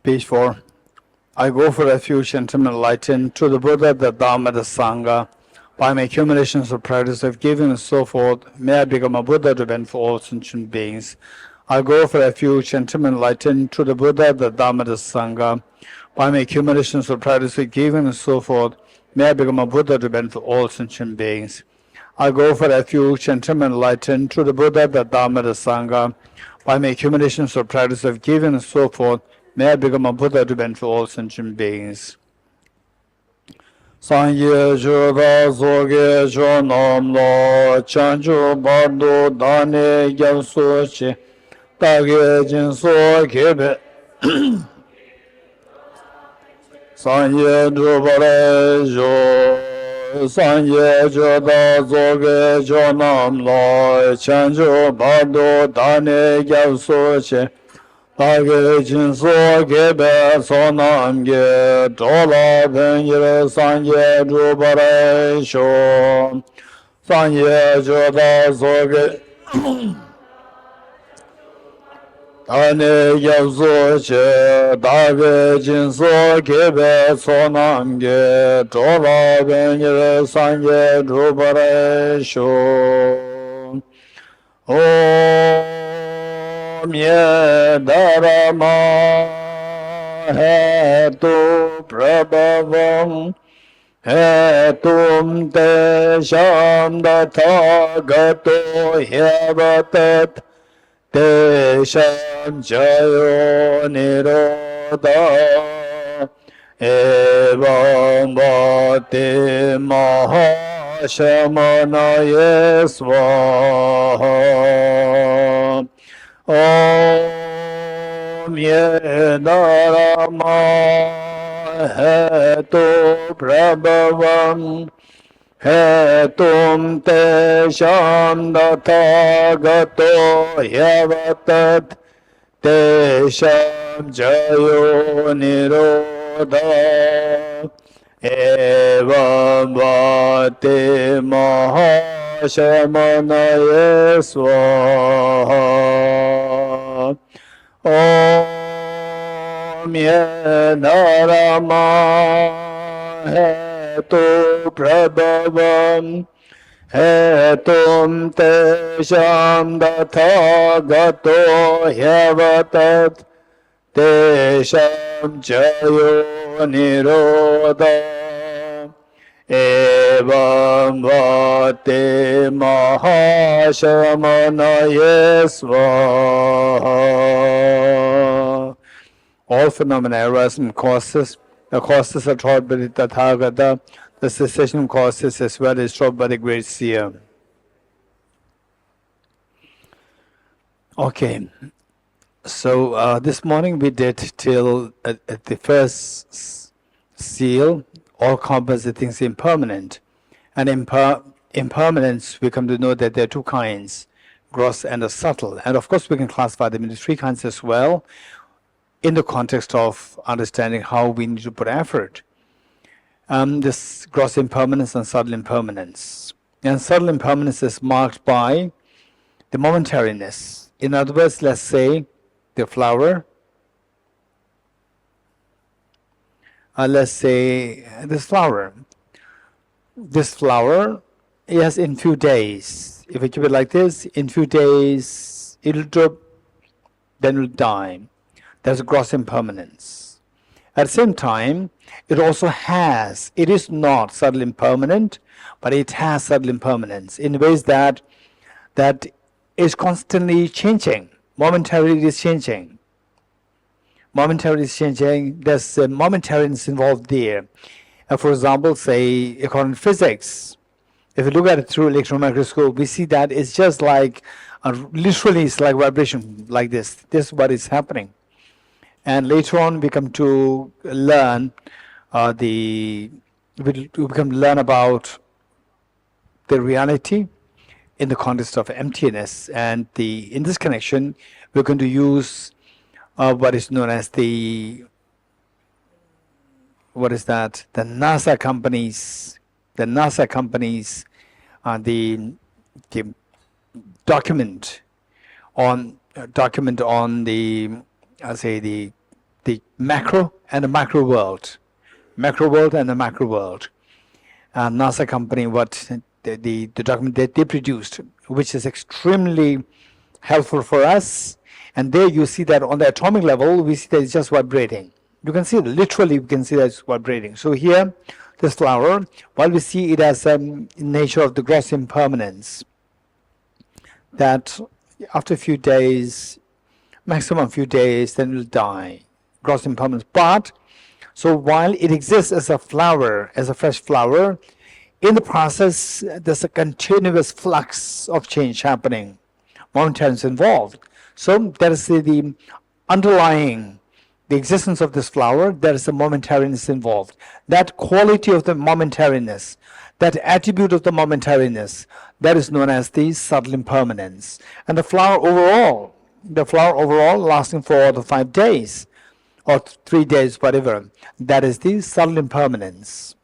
Page 4. I go for refuge and am enlightened to the Buddha, the Dhamma, the Sangha. By my accumulations of practice of giving and so forth, may I become a Buddha to benefit all sentient beings. I go for refuge and am enlightened to the Buddha, the Dhamma, the Sangha. By my accumulations of practice of giving and so forth, may I become a Buddha to benefit all sentient beings. I go for refuge and am enlightened to the Buddha, the Dhamma, the Sangha. By my accumulations of practice of giving and so forth, may I become a Buddha to benefit all sentient beings. Sanye Joda Zoge Jonam Lo Chanju Bardo Dane Gyamso Che Tage Jinso Kebe Sanye Dubare Jo Sanye Joda Zoge Jonam Lo Chanju Bardo Dane Gyamso Che Tage Jinso Kebe Sonam Ge Dola Benjire Sanye Dubare Jo Sanye Joda Zoge Dane Gyamso Che Tage Jinso Kebe Sonam Ge Dola Benjire Sanye Dubare Jo Mye Dharma Hetu Prabhavam Hetum Te Shamdatha Gato Hyavatat Te Shamjayo Nirodha Evam Bhati Mahashamanaye Swaha Om Ye Dharma Hetu Prabhavam Hetum Te Shamdatha Gato Hyavatat Te Shamjayo Nirodha Evam Bhati Mahashamanaye Swaha Om Ye Dharma Hetu Prabhavam Hetum Te Shamdatha Gato Hyavatat Te Shamjayo Nirodha Evam Bhati Mahashamanaye Swaha. All phenomena arise from causes. The causes are taught by the Tathagata. The cessation causes as well is taught by the great seer. Okay. So this morning we did till at the first seal, all composite things impermanent. And impermanence, we come to know that there are two kinds, gross and subtle. And of course we can classify them into three kinds as well, in the context of understanding how we need to put effort. This gross impermanence and subtle impermanence. And subtle impermanence is marked by the momentariness. In other words, let's say the flower, let's say this flower. This flower, yes, in few days, if we keep it like this, in few days it'll drop, then it'll die. There's a gross impermanence. At the same time, it also has, it is not subtle impermanent, but it has subtle impermanence in ways that is constantly changing. Momentarily it is changing. Momentarily it is changing. There's a momentariness involved there. For example, say, according to physics, if you look at it through electron microscope, we see that it's just like, literally it's like vibration, like this. This is what is happening. And later on we come to learn about the reality in the context of emptiness, and in this connection we're going to use what is known as the NASA companies, the document on the the macro and the micro world. Macro world and the macro world. NASA company, what the document that they produced, which is extremely helpful for us. And there you see that on the atomic level, we see that it's just vibrating. You can see, literally, we can see that it's vibrating. So here, this flower, while we see it as nature of the gross impermanence, that after a few days, maximum few days, then it will die. Gross impermanence. But, so while it exists as a flower, as a fresh flower, in the process, there's a continuous flux of change happening. Momentariness involved. So there is the underlying, the existence of this flower, there is a momentariness involved. That quality of the momentariness, that attribute of the momentariness, that is known as the subtle impermanence. And the flower overall lasting for the 5 days or 3 days, whatever, that is the subtle impermanence.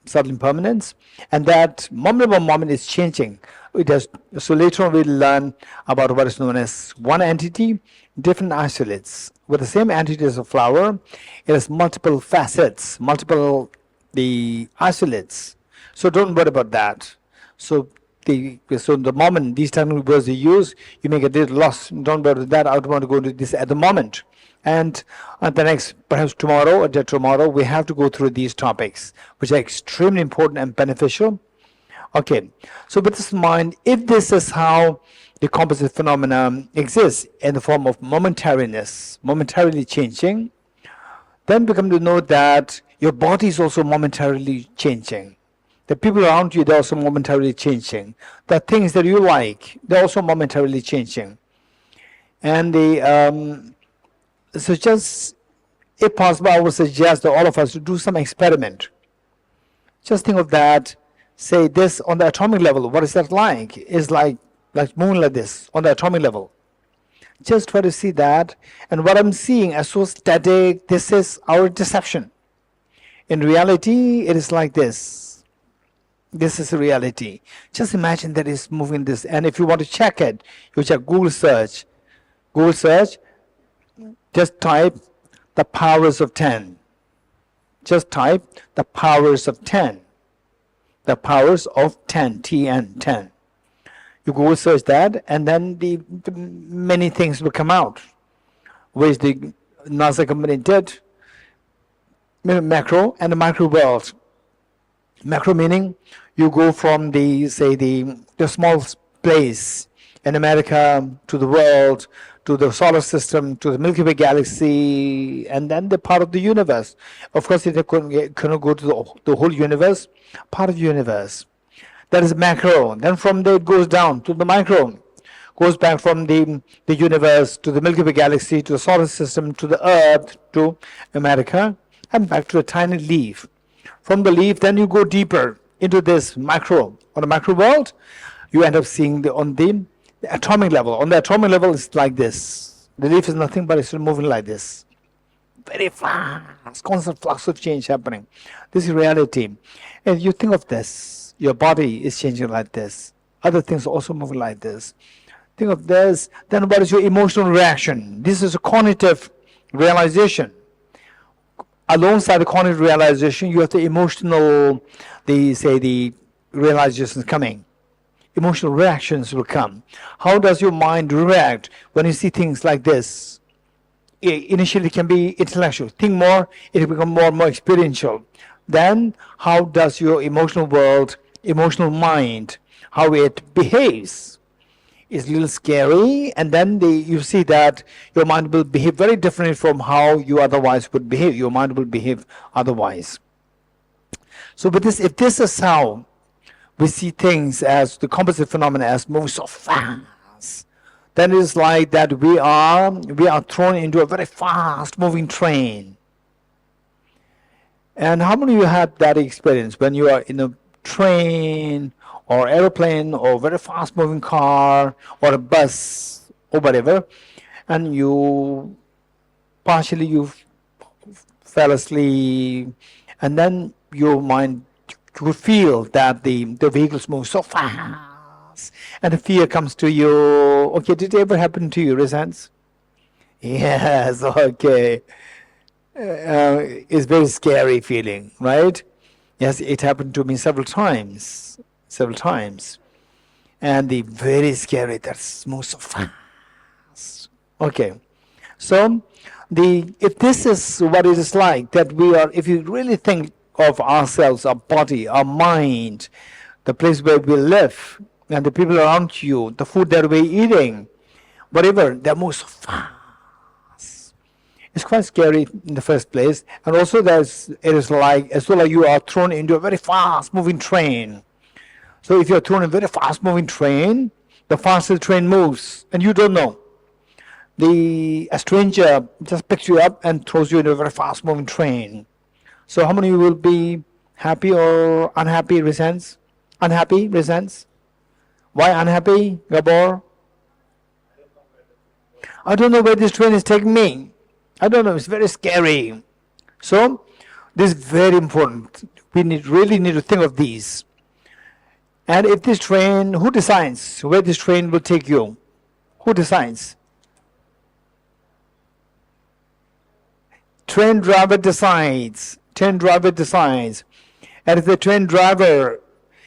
Subtle impermanence, and that moment by moment is changing. It has, so later on we'll learn about what is known as one entity, different isolates. With the same entity as a flower, it has multiple facets, multiple the isolates. So don't worry about that. So the moment these technical words you use, you may get a little lost. Don't worry about that. I don't want to go into this at the moment. And at the next, perhaps tomorrow or day tomorrow, we have to go through these topics, which are extremely important and beneficial. Okay, so with this in mind, if this is how the composite phenomena exists in the form of momentariness, momentarily changing, then we come to know that your body is also momentarily changing. The people around you, they're also momentarily changing. The things that you like, they're also momentarily changing. And the so just, if possible, I would suggest that all of us to do some experiment. Just think of that. Say this on the atomic level. What is that like? It's like moving like this on the atomic level. Just try to see that. And what I'm seeing as so static, this is our deception. In reality, it is like this. This is reality. Just imagine that it's moving this. And if you want to check it, you check Google search. Google search. Just type the powers of 10. Just type the powers of 10. The powers of 10, T-N, 10. You go search that, and then the many things will come out, which the NASA company did. Macro and the micro world. Macro meaning you go from the, say, the small place in America to the world, to the solar system, to the Milky Way galaxy, and then the part of the universe. Of course, it cannot go to the whole universe, part of the universe. That is macro. Then from there it goes down to the micro. Goes back from the universe to the Milky Way galaxy, to the solar system, to the Earth, to America, and back to a tiny leaf. From the leaf, then you go deeper into this micro. On the micro world, you end up seeing on the atomic level. On the atomic level, it's like this. The leaf is nothing but it's moving like this. Very fast, constant flux of change happening. This is reality. And you think of this, your body is changing like this. Other things are also moving like this. Think of this, then what is your emotional reaction? This is a cognitive realization. Alongside the cognitive realization, you have the emotional, the realizations coming. Emotional reactions will come. How does your mind react when you see things like this? Initially it can be intellectual. Think more, it will become more and more experiential. Then how does your emotional world, emotional mind, how it behaves? It's a little scary, and then you see that your mind will behave very differently from how you otherwise would behave. Your mind will behave otherwise. So with this, if this is how we see things as the composite phenomena as moving so fast, then it's like that we are thrown into a very fast moving train. And how many of you had that experience when you are in a train or aeroplane or very fast moving car or a bus or whatever, and you fell asleep, and then your mind could feel that the vehicles move so fast, and the fear comes to you. Okay, did it ever happen to you, Resans? Yes, okay. is very scary feeling, right? Yes, it happened to me several times, and the very scary. That's most so fast. Okay, so if this is what it is like that we are, if you really think of ourselves, our body, our mind, the place where we live, and the people around you, the food that we're eating, whatever, they're most so fast. It's quite scary in the first place, and also it is like as though like you are thrown into a very fast-moving train. So if you're thrown in a very fast-moving train, the faster the train moves, and you don't know. A stranger just picks you up and throws you into a very fast-moving train. So how many will be happy or unhappy? Resents? Unhappy? Resents? Why unhappy, Gabor? I don't know where this train is taking me. I don't know, it's very scary. So, this is very important. We really need to think of these. And if this train, who decides where this train will take you? Who decides? Train driver decides. Train driver decides. And if the train driver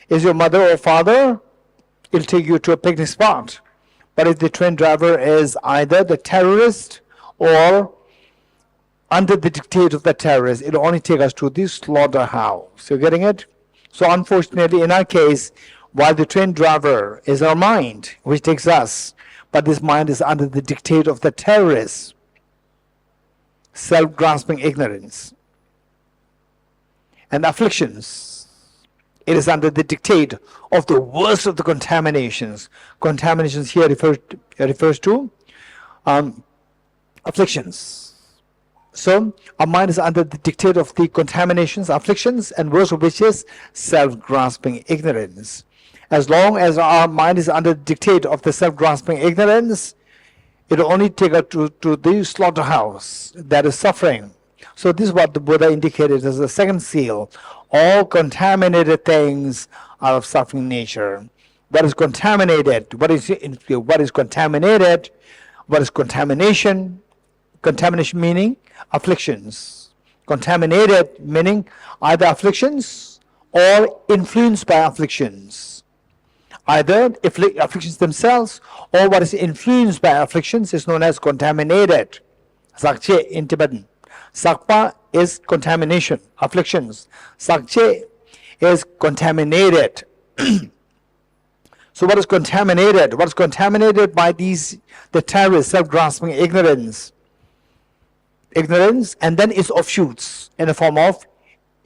is your mother or father, it'll take you to a picnic spot. But if the train driver is either the terrorist or under the dictate of the terrorists, it will only take us to the slaughterhouse. You're getting it? So unfortunately, in our case, while the train driver is our mind, which takes us, but this mind is under the dictate of the terrorists, self-grasping ignorance, and afflictions. It is under the dictate of the worst of the contaminations. Contaminations here refers to afflictions. So our mind is under the dictate of the contaminations, afflictions, and worst of which is self-grasping ignorance. As long as our mind is under the dictate of the self-grasping ignorance, it will only take us to the slaughterhouse, that is suffering. So this is what the Buddha indicated as the second seal. All contaminated things are of suffering nature. What is contaminated? What is contaminated? What is contamination? Contamination meaning afflictions. Contaminated meaning either afflictions or influenced by afflictions. Either afflictions themselves or what is influenced by afflictions is known as contaminated. Sakche in Tibetan. Sakpa is contamination, afflictions. Sakche is contaminated. So what is contaminated? What is contaminated by the terrorists, self-grasping ignorance, and then its offshoots in the form of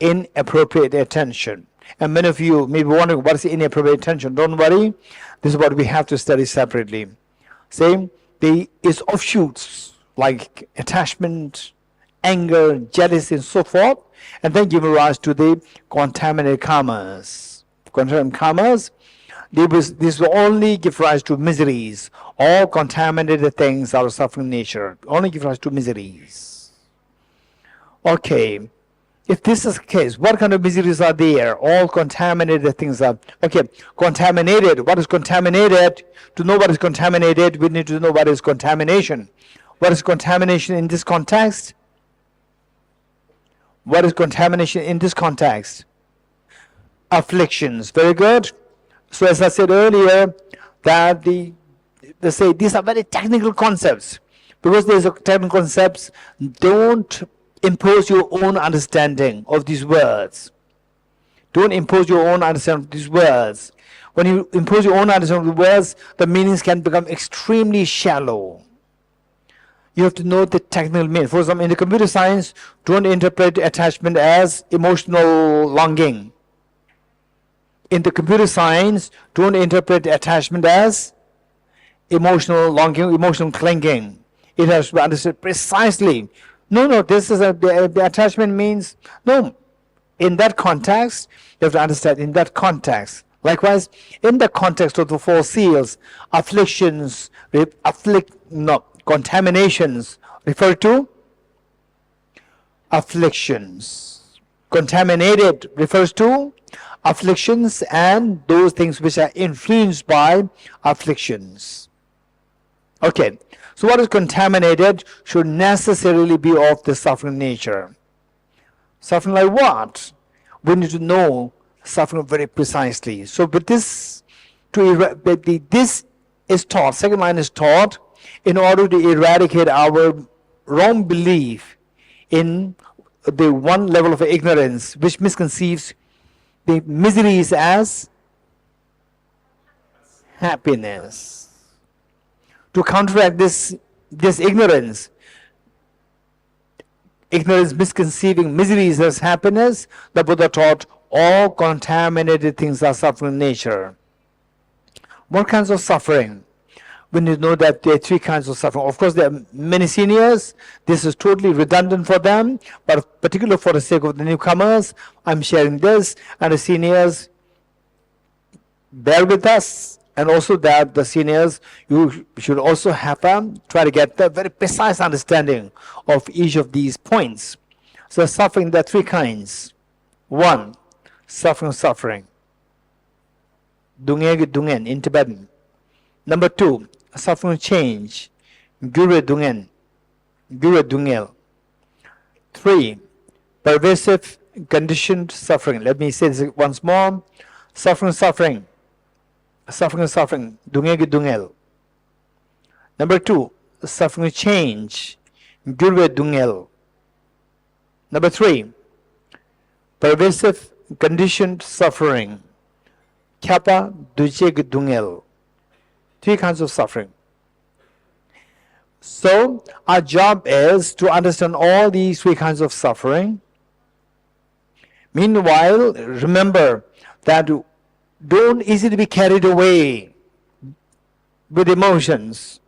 inappropriate attention. And many of you may be wondering what is inappropriate attention. Don't worry, this is what we have to study separately. Say its offshoots like attachment, anger, jealousy, and so forth, and then give rise to the contaminated karmas. Contaminated karmas, this will only give rise to miseries. All contaminated things are of suffering nature, only give rise to miseries. Okay, if this is the case, what kind of miseries are there? All contaminated things are. Okay, contaminated. What is contaminated? To know what is contaminated, we need to know what is contamination. What is contamination in this context? What is contamination in this context? Afflictions. Very good. So as I said earlier, that they say these are very technical concepts. Because these are technical concepts, don't impose your own understanding of these words. Don't impose your own understanding of these words. When you impose your own understanding of the words, the meanings can become extremely shallow. You have to know the technical meaning. For example, in the computer science, don't interpret attachment as emotional longing. In the computer science, don't interpret attachment as emotional longing, emotional clinging. It has to be understood precisely. No, this is the attachment means, no. In that context, you have to understand in that context. Likewise, in the context of the four seals, afflictions, contaminations refer to afflictions. Contaminated refers to afflictions and those things which are influenced by afflictions. Okay, so what is contaminated should necessarily be of the suffering nature. Suffering like what? We need to know suffering very precisely. So with this, this is taught, second line is taught in order to eradicate our wrong belief in the one level of ignorance which misconceives the miseries as happiness. To counteract this ignorance misconceiving miseries as happiness, the Buddha taught all contaminated things are suffering in nature. What kinds of suffering? We need to know that there are three kinds of suffering. Of course, there are many seniors. This is totally redundant for them, but particularly for the sake of the newcomers, I'm sharing this, and the seniors bear with us, and also that the seniors, you should also have try to get the very precise understanding of each of these points. So suffering, there are three kinds. One, suffering. Dungegi dungen in Tibetan. Number two, suffering change. Gure dungen. Gure dungel. Three, pervasive conditioned suffering. Let me say this once more. Suffering. Dungegi dungel. Number two, suffering change. Gurve dungel. Number three, pervasive conditioned suffering. Kyapa dujeg dungel. Three kinds of suffering. So our job is to understand all these three kinds of suffering. Meanwhile, remember that don't easily be carried away with emotions.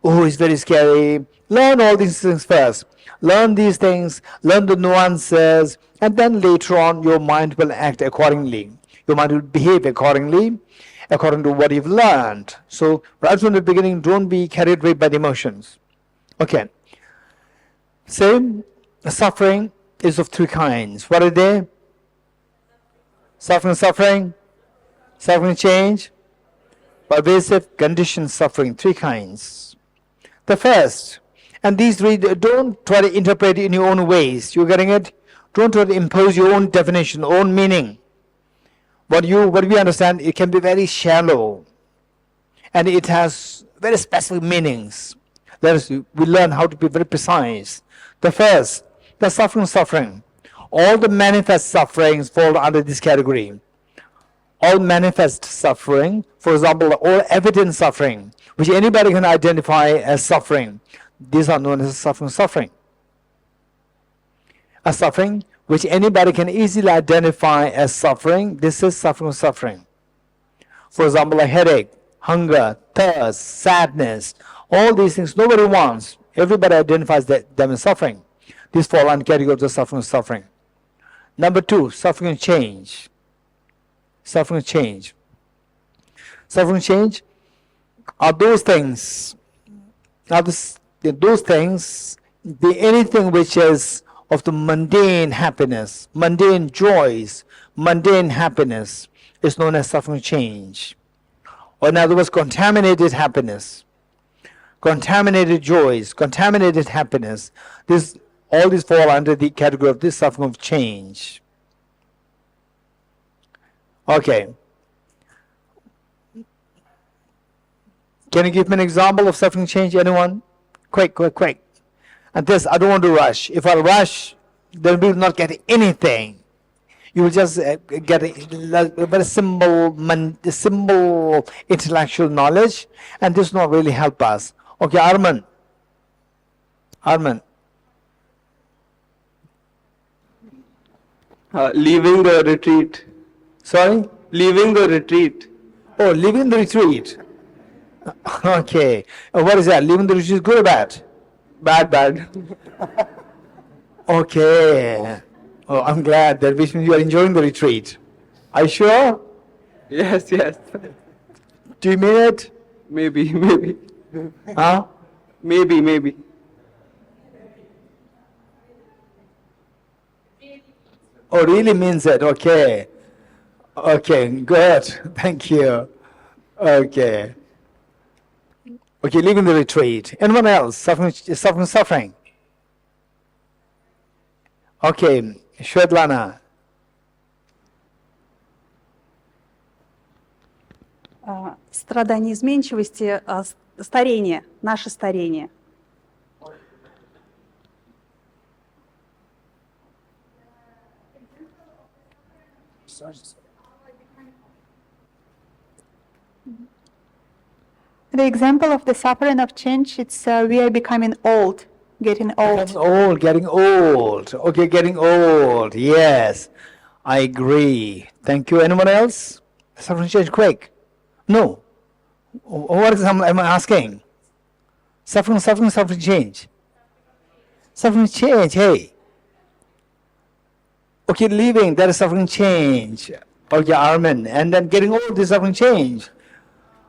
Oh, it's very scary. Learn all these things first. Learn these things, learn the nuances, and then later on your mind will act accordingly. Your mind will behave accordingly, according to what you've learned. So right from the beginning, don't be carried away by the emotions. Okay. Same suffering is of three kinds. What are they? Suffering change, pervasive conditioned suffering, three kinds. The first, and these three, don't try to interpret it in your own ways. You getting it? Don't try to impose your own definition, own meaning. What we understand, it can be very shallow, and it has very specific meanings. That is, we learn how to be very precise. The first, the suffering. All the manifest sufferings fall under this category. All manifest suffering, for example, all evident suffering, which anybody can identify as suffering, these are known as suffering. A suffering which anybody can easily identify as suffering, this is suffering. For example, a headache, hunger, thirst, sadness, all these things nobody wants. Everybody identifies them as suffering. These fall under the category of the suffering. Number two, suffering change. Suffering change are those things, anything which is of the mundane happiness, mundane joys, mundane happiness is known as suffering change. Or in other words, contaminated happiness, contaminated joys, contaminated happiness. All these fall under the category of this suffering of change. Okay. Can you give me an example of suffering change? Anyone? Quick. And this, I don't want to rush. If I rush, then we will not get anything. You will just get a very simple intellectual knowledge, and this will not really help us. Okay, Arman. Leaving the retreat. Sorry? Leaving the retreat. Oh, leaving the retreat. Okay. What is that? Leaving the retreat is good or bad? Bad. Okay. Oh, I'm glad that which means you are enjoying the retreat. Are you sure? Yes. Do you mean it? Maybe. Huh? Maybe. Oh, really means it. Okay, good. Thank you. Okay. Okay, leaving the retreat. Anyone else suffering? Okay, Shwetlana. Страдание изменчивости, старение, наше старение. The example of the suffering of change, it's we are becoming old, getting old. Getting old. Okay, getting old. Yes, I agree. Thank you. Anyone else? Suffering change, quick. No. What is am I asking? Suffering change. Suffering change, hey. Okay, leaving, that is suffering change. Okay, Armin. And then getting old is suffering change.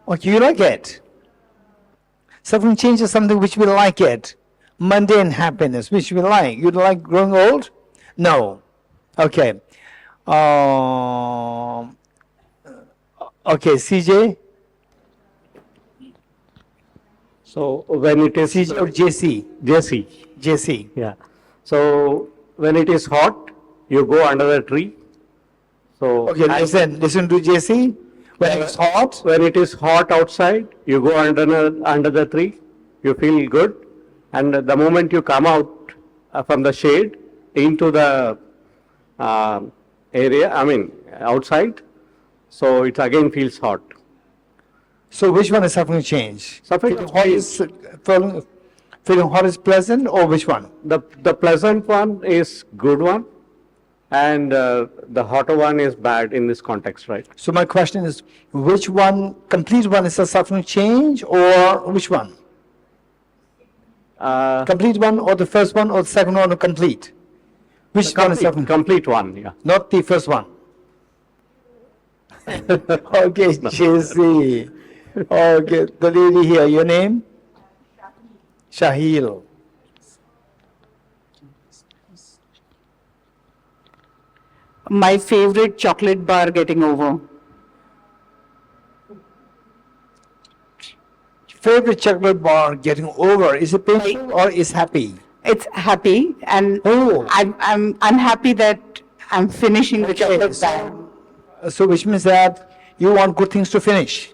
Okay, you like it. Suffering change is something which we like it. Mundane happiness, which we like. You like growing old? No. Okay. Okay, CJ? So when it is CJ or JC? JC. Yeah. So when it is hot, you go under the tree. So Okay, listen to JC. When it's hot, when it is hot outside, you go under the tree. You feel good, and the moment you come out from the shade into the area, I mean outside, so it again feels hot. so which one is suffering change? Suffering Feeling hot is, feeling hot is pleasant, or which one? The pleasant one is good one, and the hotter one is bad in this context, right? So my question is, which one, complete one is a suffering change, or which one? Complete one, or the first one, or the second one, or complete? Which one is suffering? Complete one, yeah. Not the first one. Okay, JC. Okay, the lady here, your name? Shahil. My favorite chocolate bar getting over. Favorite chocolate bar getting over, is it painful or is happy? It's happy, and Oh. I'm happy that I'm finishing the chocolate bar. So which means that you want good things to finish.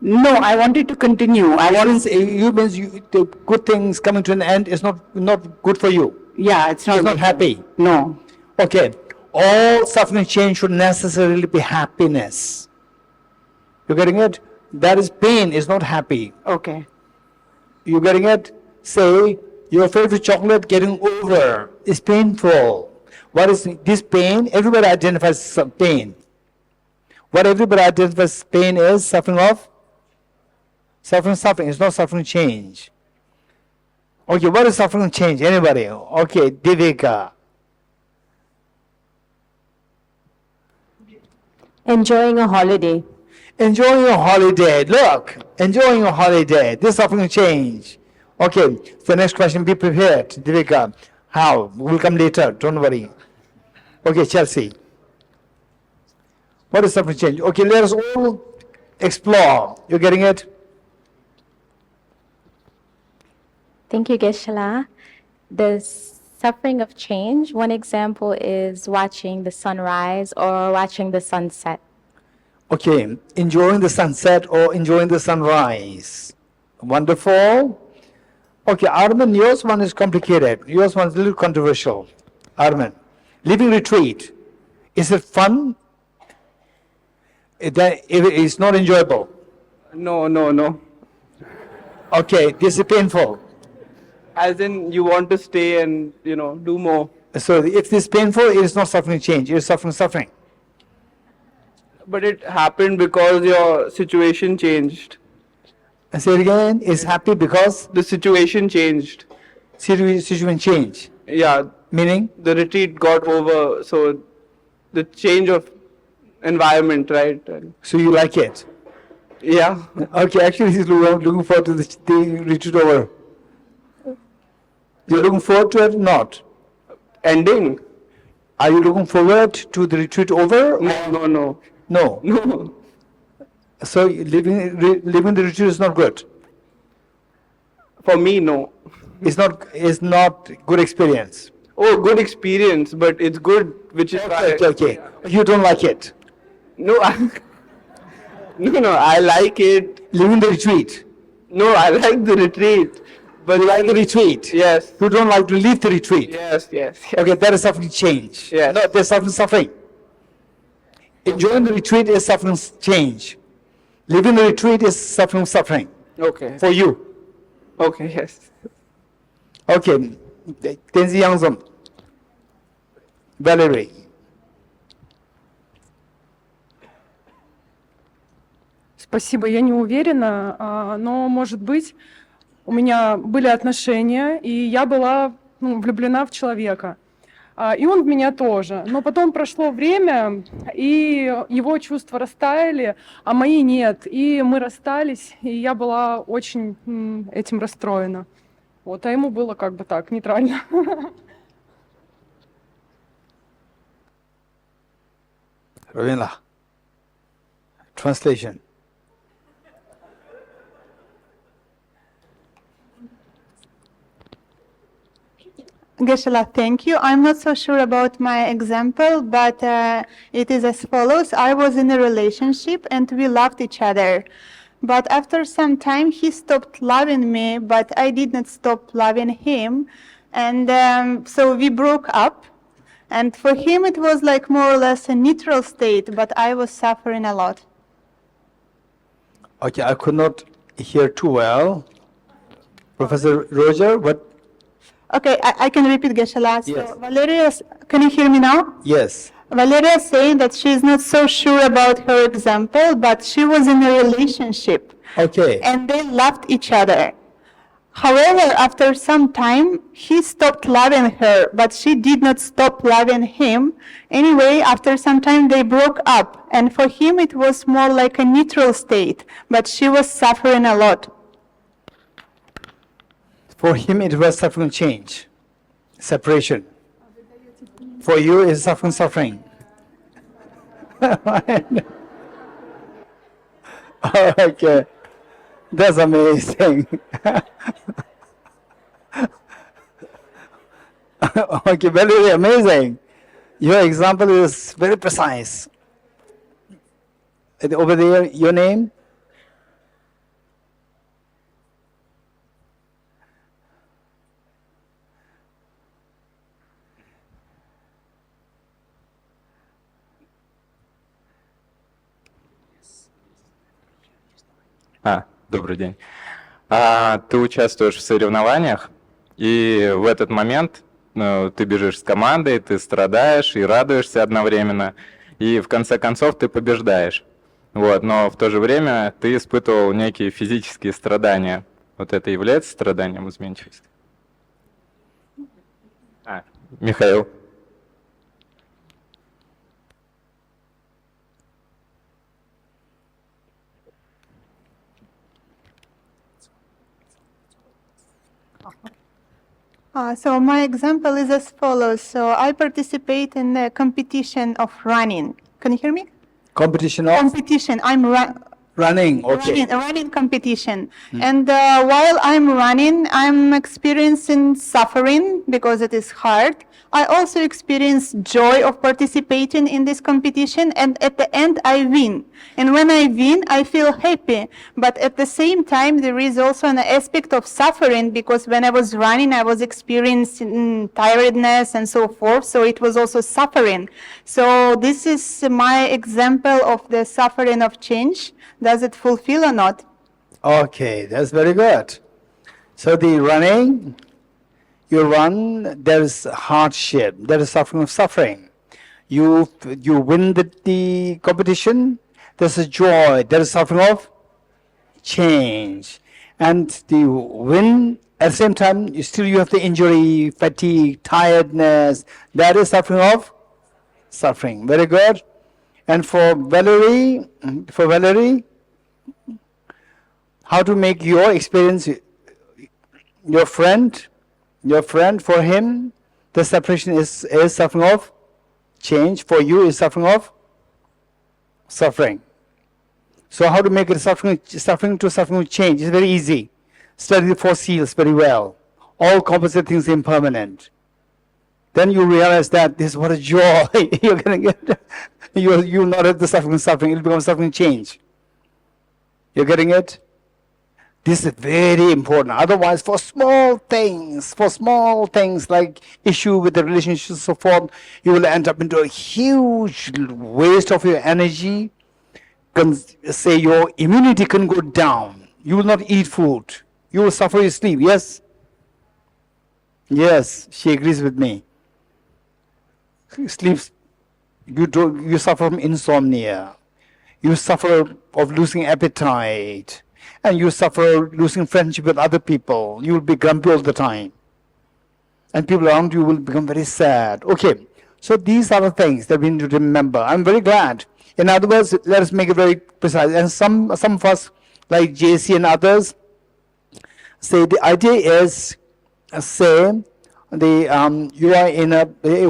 No, I wanted to continue. You means the good things coming to an end is not good for you. Yeah, it's not. It's not happy. No. Okay. All suffering change should necessarily be happiness. You getting it? That is pain, is not happy. Okay. You getting it? Say your favorite chocolate getting over is painful. What is this pain? Everybody identifies some pain. What everybody identifies pain is suffering of? Suffering. It's not suffering change. Okay, what is suffering change? Anybody? Okay, Divika. Enjoying a holiday. Enjoying your holiday. Look, enjoying your holiday. This suffering change. Okay, the next question, be prepared. Divika, how? We'll come later, don't worry. Okay, Chelsea. What is suffering change? Okay, let us all explore. You're getting it? Thank you, Geshe. The suffering of change, one example is watching the sunrise or watching the sunset. Okay, enjoying the sunset or enjoying the sunrise. Wonderful. Okay, Arman, yours one is complicated. Yours one is a little controversial. Arman, living retreat, is it fun? It's not enjoyable. No. Okay, this is painful. As in, you want to stay and, do more. So if this is painful, it is not suffering change, it is suffering. But it happened because your situation changed. Say it again, is happy because The situation changed. situation change. Yeah, Meaning? the retreat got over, so the change of environment, right? And So you like it. yeah, Okay, actually he's looking forward to the retreat over. You're looking forward to it? Not. ending. Are you looking forward to the retreat over? No. No. No. So living the retreat is not good. For me, no. It's not good experience. Oh, good experience, but it's good, which is why. Okay. You don't like it. No, no, I like it. Leaving the retreat. No, I like the retreat. But You like the retreat. yes, You don't like to leave the retreat. yes. Okay, that is suffering change. Yes. No, there's suffering. Enjoying the retreat is suffering change. Leaving the retreat is suffering. Okay. For you. Okay, yes. Okay. Tenzi Yangzom. Valerie. Спасибо, я не уверена, но, может быть, у меня были отношения, и я была влюблена в человека. И он в меня тоже. Но потом прошло время, и его чувства растаяли, а мои нет. И мы расстались, и я была очень этим расстроена. Вот, а ему было как бы так, нейтрально. Ravina. Translation. Geshe-la, thank you. I'm not so sure about my example, but it is as follows. I was in a relationship and we loved each other. But after some time, he stopped loving me, but I did not stop loving him. And so we broke up. And for him, it was like more or less a neutral state, but I was suffering a lot. Okay, I could not hear too well. Professor Roger, what? Okay, I can repeat, Geshe-la. So Yes. Valeria, can you hear me now? Yes. Valeria is saying that she is not so sure about her example, but she was in a relationship Okay. and they loved each other. However, after some time, he stopped loving her, but she did not stop loving him. Anyway, after some time, they broke up, and for him, it was more like a neutral state, but she was suffering a lot. For him, it was suffering change, separation. For you, it's suffering. Okay, that's amazing. Okay, very amazing. Your example is very precise. Over there, your name? Добрый день. Ты участвуешь в соревнованиях, и в этот момент ты бежишь с командой, ты страдаешь и радуешься одновременно, и в конце концов ты побеждаешь. Вот, но в то же время ты испытывал некие физические страдания. Вот это является страданием изменчивости? Михаил. So my example is as follows. So I participate in a competition of running. Can you hear me? Competition of Competition. I'm running. Okay. running competition. And while I'm running, I'm experiencing suffering because it is hard. I also experience joy of participating in this competition, and at the end I win. And when I win, I feel happy. But at the same time, there is also an aspect of suffering because when I was running, I was experiencing tiredness and so forth. So it was also suffering. So this is my example of the suffering of change. Does it fulfill or not? Okay, that's very good. So the running, you run, there is hardship, there is suffering. You win the competition, there's a joy, there is suffering of change. And the win, at the same time, you have the injury, fatigue, tiredness, that is suffering. Very good. And for Valerie, how to make your experience, your friend, for him, the separation is suffering of change. For you, is suffering of suffering. So how to make it suffering to suffering change? It's very easy. study the four seals very well. All composite things impermanent. Then you realize that this is what a joy you're going to get. You'll not have the suffering, it'll become suffering change. You're getting it? This is very important. Otherwise, for small things like issue with the relationship and so forth, you will end up into a huge waste of your energy. Say your immunity can go down. You will not eat food. You will suffer your sleep. Yes? Yes, she agrees with me. Sleeps. You suffer from insomnia. You suffer of losing appetite. And you suffer losing friendship with other people. You will be grumpy all the time. And people around you will become very sad. Okay, so these are the things that we need to remember. I'm very glad. In other words, let us make it very precise. And some of us, like Geshe and others, say the idea is, say, you are in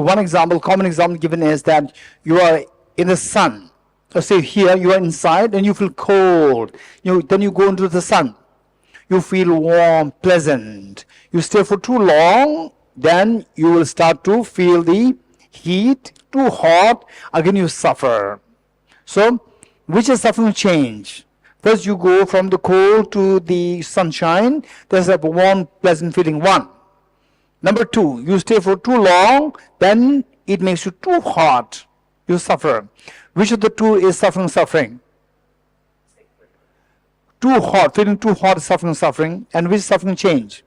one example, common example given is that you are in the sun. So say here you are inside and you feel cold. Then you go into the sun. You feel warm, pleasant. You stay for too long, then you will start to feel the heat, too hot, again you suffer. So, which is suffering change? First you go from the cold to the sunshine, there's a warm, pleasant feeling, one. Number two, you stay for too long, then it makes you too hot, you suffer. Which of the two is suffering? Too hot, feeling too hot is suffering. And which suffering change?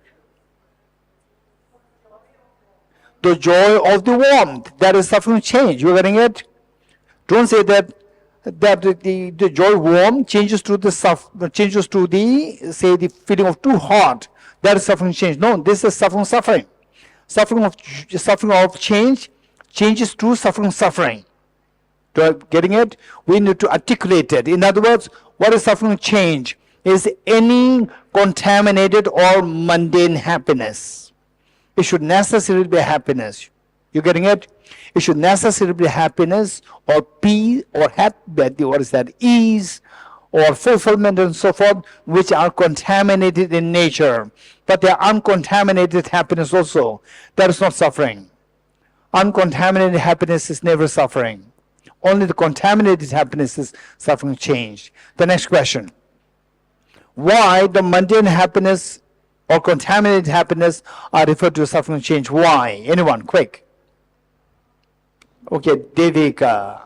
The joy of the warmth, that is suffering change. You are getting it? Don't say that the joy warm changes to the say the feeling of too hot. That is suffering change. No, this is suffering. Suffering of change changes to suffering. Getting it? We need to articulate it. In other words, what is suffering change? Is any contaminated or mundane happiness. It should necessarily be happiness. You getting it? It should necessarily be happiness or peace or what is that? Ease or fulfillment and so forth, which are contaminated in nature. But they are uncontaminated happiness also. That is not suffering. Uncontaminated happiness is never suffering. Only the contaminated happiness is suffering change. The next question. Why the mundane happiness or contaminated happiness are referred to as suffering change? Why? Anyone? Quick. Okay, Devika.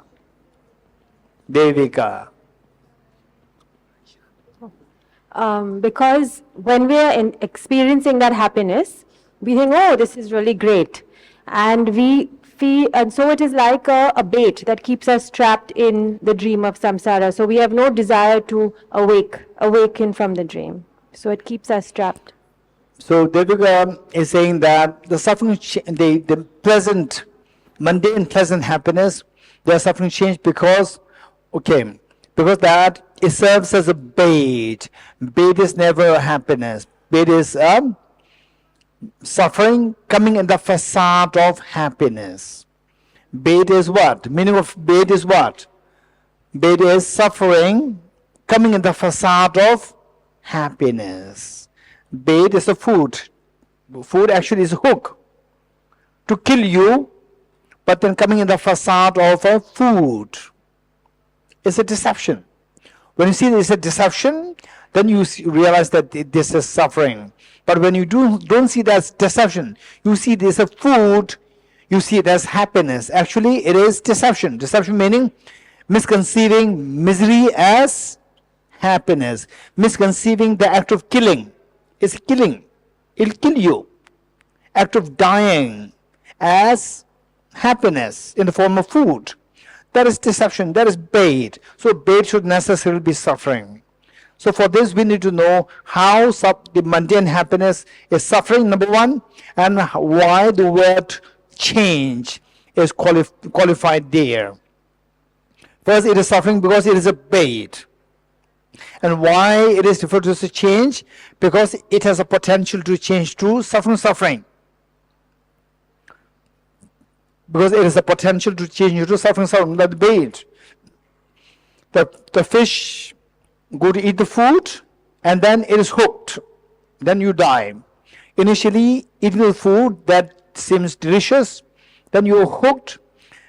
Because when we are experiencing that happiness, we think, oh, this is really great. And and so it is like a bait that keeps us trapped in the dream of samsara. So we have no desire to awaken from the dream. So it keeps us trapped. So Devika is saying that the suffering, the pleasant, mundane pleasant happiness, they are suffering change because that it serves as a bait. Bait is never a happiness. Bait is suffering coming in the facade of happiness. Bait is what? Meaning of bait is what? Bait is suffering coming in the facade of happiness. Bait is a food. Food actually is a hook to kill you, but then coming in the facade of a food. It's a deception. When you see it's a deception, then you realize that this is suffering. But when you don't see that as deception, you see this as food, you see it as happiness. Actually, it is deception. Deception meaning misconceiving misery as happiness. Misconceiving the act of killing is killing. It'll kill you. Act of dying as happiness in the form of food. That is deception. That is bait. So bait should necessarily be suffering. So for this, we need to know how the mundane happiness is suffering, number one, and why the word change is qualified there. First, it is suffering because it is a bait. And why it is referred to as a change? Because it has a potential to change to suffering. Because it is a potential to change to suffering, like the bait. The fish go to eat the food and then it is hooked. then you die. Initially, eating the food that seems delicious, then you're hooked.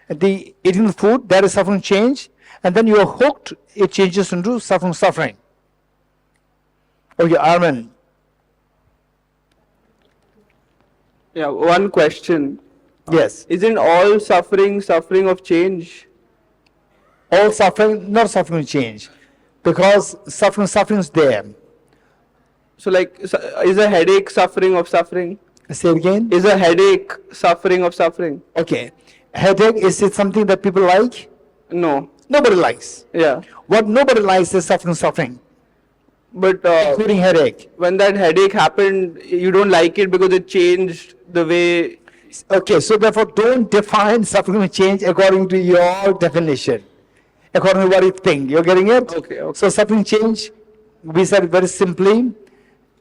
The eating the food, that is suffering change, and then you're hooked, it changes into suffering. Okay, Armin. Yeah, one question. Yes. Isn't all suffering of change? All suffering, not suffering change, because suffering is there. So like, is a headache suffering of suffering? Say it again. Is a headache suffering of suffering? Okay. Headache, is it something that people like? No. Nobody likes. Yeah. What nobody likes is suffering, But including headache. when that headache happened, you don't like it because it changed the way. Okay, so therefore don't define suffering and change according to your definition, according to what you think. You're getting it? Okay, okay. So suffering change, we said very simply,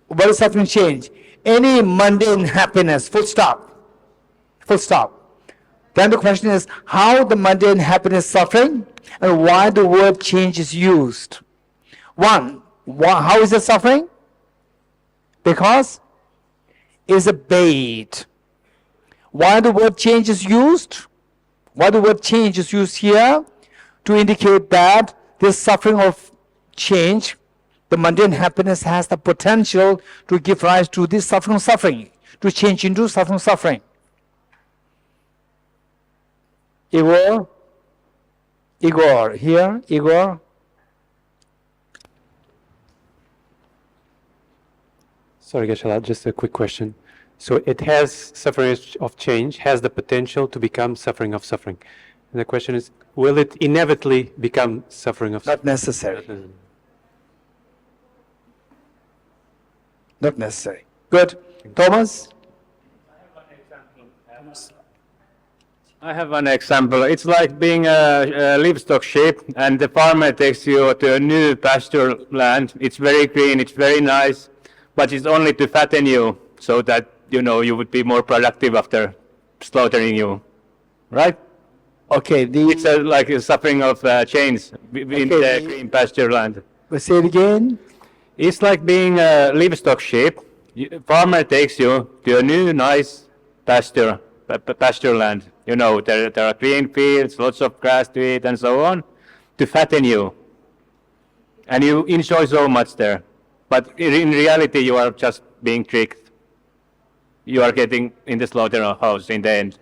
what is suffering change? Any mundane happiness, full stop. Full stop. Then the question is, how the mundane happiness suffering and why the word change is used. One, how is it suffering? Because it's a bait. Why the word change is used? Why the word change is used here? To indicate that this suffering of change, the mundane happiness has the potential to give rise to this suffering, to change into suffering. Igor, here, Igor. Sorry, Geshe-la, just a quick question. So it has suffering of change, has the potential to become suffering of suffering. And the question is, will it inevitably become suffering of Not suffering? necessary. Not necessary. Good. Thomas? I have one example. It's like being a livestock sheep, and the farmer takes you to a new pasture land. It's very green, it's very nice, but it's only to fatten you, so that you would be more productive after slaughtering you, right? Okay, It's like a suffering of change in the green pasture land. say it again. It's like being a livestock sheep. Farmer takes you to a new nice pasture land. There are green fields, lots of grass to eat, and so on, to fatten you. And you enjoy so much there. But in reality, you are just being tricked. You are getting in the slaughterhouse in the end.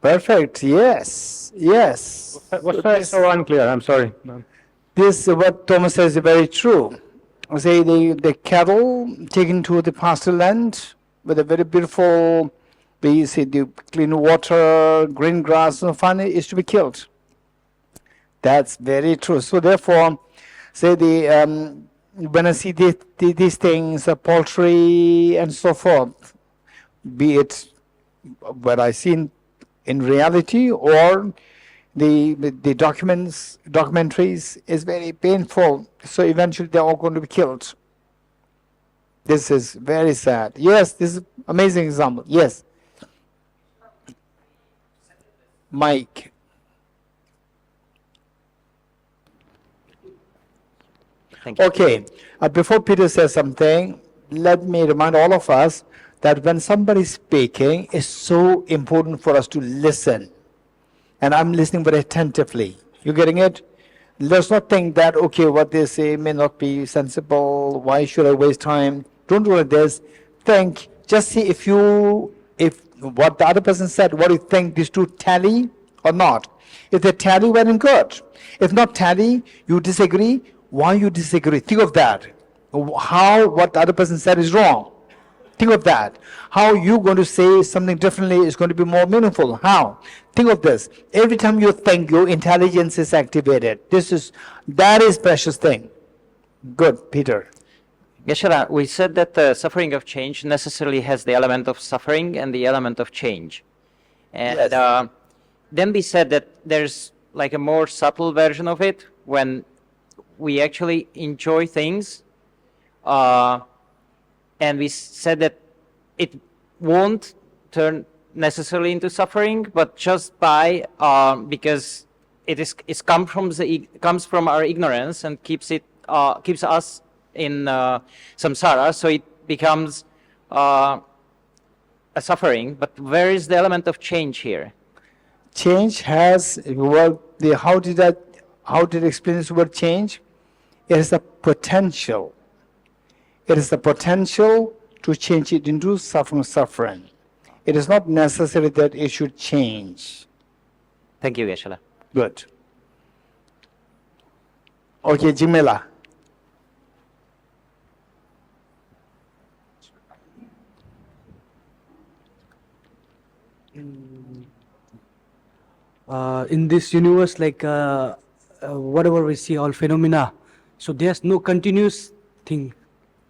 Perfect. Yes. What's that so unclear? I'm sorry. This, what Thomas says, is very true. Say the cattle taken to the pasture land with a very beautiful, the clean water, green grass, and finally is to be killed. That's very true. So therefore, say when I see these things, poultry and so forth, be it what I see in reality or the documentaries, is very painful. So eventually they're all going to be killed. This is very sad. Yes, this is amazing example. Yes. Mike. Thank you. Okay, before Peter says something, let me remind all of us that when somebody is speaking, it's so important for us to listen. And I'm listening very attentively. You getting it? Let's not think that, okay, what they say may not be sensible. Why should I waste time? Don't do like this. Think, just see if what the other person said, what do you think, these two tally or not? If they tally, well and good. If not tally, you disagree. Why you disagree? Think of that. How what the other person said is wrong. Think of that. How you going to say something differently is going to be more meaningful. How? Think of this. Every time you think, your intelligence is activated. That is precious thing. Good, Peter. Geshe-la, we said that the suffering of change necessarily has the element of suffering and the element of change. And Yes. then we said that there's like a more subtle version of it when we actually enjoy things. And we said that it won't turn necessarily into suffering, but just because it comes from our ignorance and keeps us in samsara, so it becomes a suffering. But where is the element of change here? Change has, how did I explain this word change? It is the potential. It is the potential to change it into suffering. It is not necessary that it should change. Thank you, Geshe-la. Good. Okay, Jimela. In this universe, like whatever we see, all phenomena, so there's no continuous thing.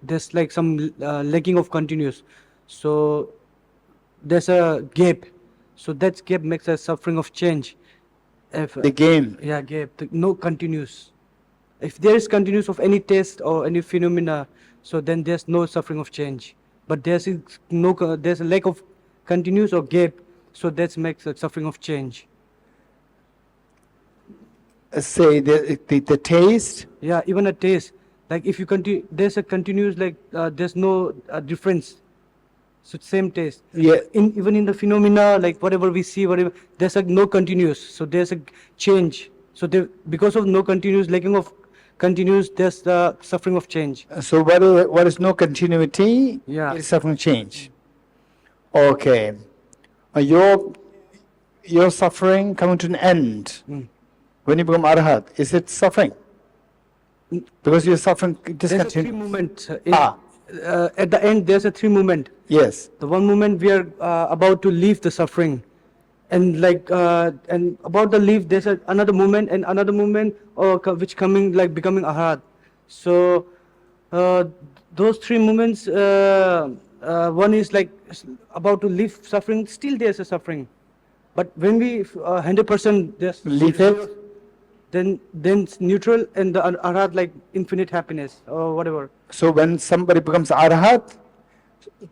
There's like some lacking of continuous. So there's a gap. So that gap makes a suffering of change. If, The game. yeah, gap. No continuous. If there is continuous of any taste or any phenomena, so then there's no suffering of change. But there's a lack of continuous or gap. So that makes a suffering of change. Say the taste. Yeah, even a taste. Like if you continue, there's a continuous, like there's no difference. So same taste. Yeah. Even in the phenomena, like whatever we see, whatever, there's no continuous. So there's a change. So because of no continuous, lacking of continuous, there's the suffering of change. So what is no continuity? Yeah. It is suffering change. Okay. Your suffering coming to an end. When you become arhat, is it suffering? Because you're suffering There's a three discontinuous. moment. At the end, there's a three moment. Yes. The one moment we are about to leave the suffering, and like and about the leave, there's another moment and another moment, which coming like becoming arhat. So those three moments, one is like about to leave suffering. Still, there's a suffering, but when we 100% there's Leave it. then it's neutral, and the arhat like infinite happiness or whatever. So when somebody becomes arhat,